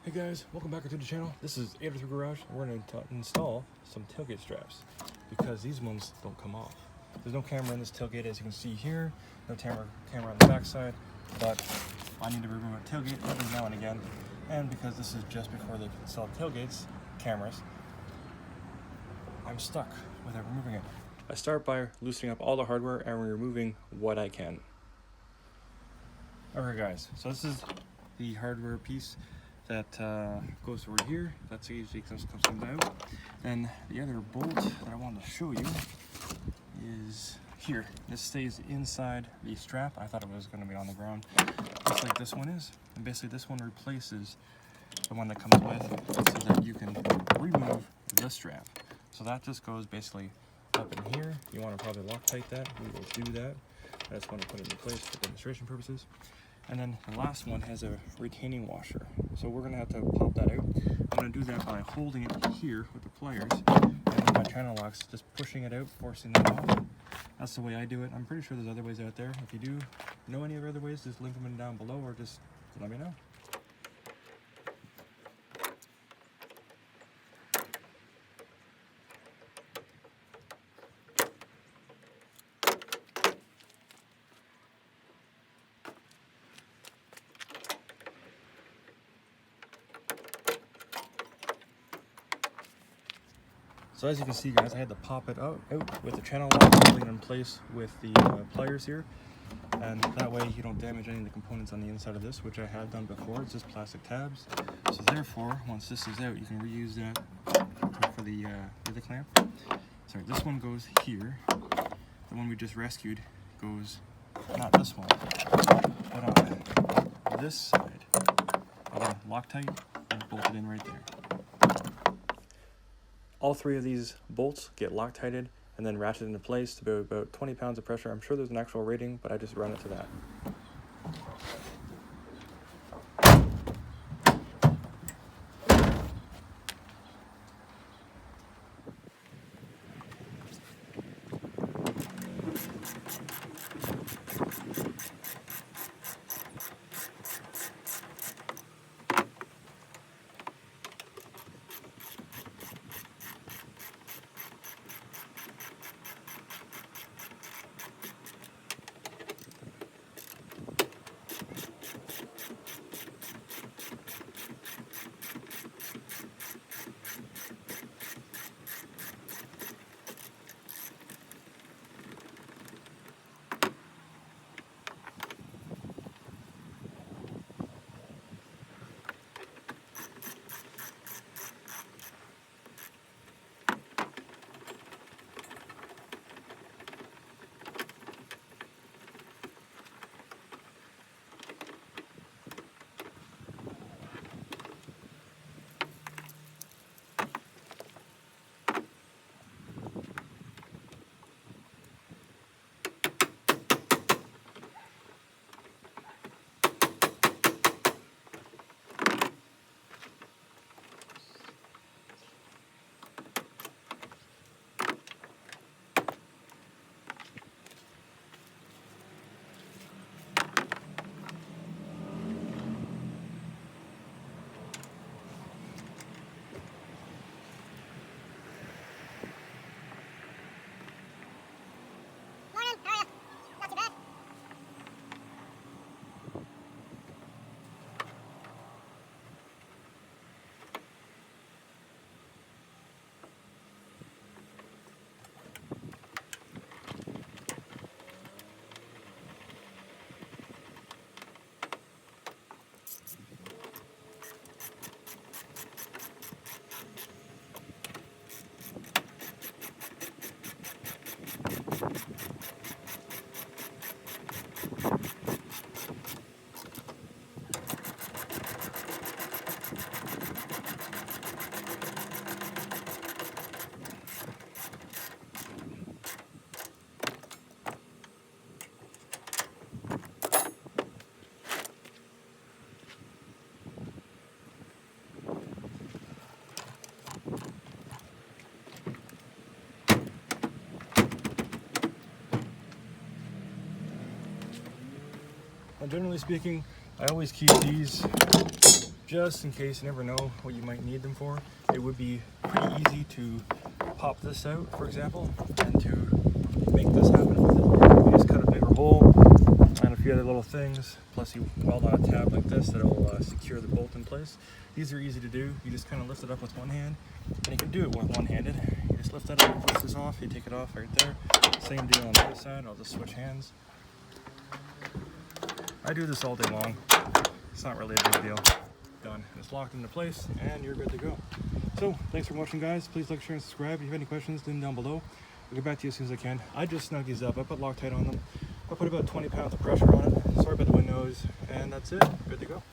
Hey guys, welcome back to the channel. This is 803 Garage, and we're going to install some tailgate straps because these ones don't come off. There's no camera in this tailgate, as you can see here. No camera on the back side, but I need to remove a tailgate every now and again. And because this is just before they've installed cameras, I'm stuck without removing it. I start by loosening up all the hardware and removing what I can. Alright guys, so this is the hardware piece that goes over here. That's usually comes out. Then the other bolt that I wanted to show you is here. This stays inside the strap. I thought it was going to be on the ground, just like this one is. And basically this one replaces the one that comes with, so that you can remove the strap. So that just goes basically up in here. You want to probably Loctite that. We will do that. I just want to put it in place for demonstration purposes. And then the last one has a retaining washer. So we're going to have to pop that out. I'm going to do that by holding it here with the pliers, and with my channel locks, just pushing it out, forcing that off. That's the way I do it. I'm pretty sure there's other ways out there. If you do know any other ways, just link them down below or just let me know. So as you can see guys, I had to pop it out with the channel lock, holding it in place with the pliers here. And that way you don't damage any of the components on the inside of this, which I have done before. It's just plastic tabs. So therefore, once this is out, you can reuse that for the clamp. Sorry, this one goes here. The one we just rescued goes, not this one, but on this side. Again, Loctite and bolted in right there. All three of these bolts get Loctited and then ratcheted into place to about 20 pounds of pressure. I'm sure there's an actual rating, but I just run it to that. Now, generally speaking, I always keep these just in case you never know what you might need them for, it would be pretty easy to pop this out, for example, and to make this happen with it. You just cut a bigger hole and a few other little things, plus you weld on a tab like this that'll secure the bolt in place. These are easy to do. You just kind of lift it up with one hand, and you can do it with one-handed. You just lift that up, push this off, you take it off right there. Same deal on the other side. I'll just switch hands. I do this all day long. It's not really a big deal. Done. It's locked into place, and you're good to go. So, thanks for watching, guys. Please like, share, and subscribe. If you have any questions, leave them down below. I'll get back to you as soon as I can. I just snug these up. I put Loctite on them. I put about 20 pounds of pressure on it. Sorry about the wind noise, and that's it. Good to go.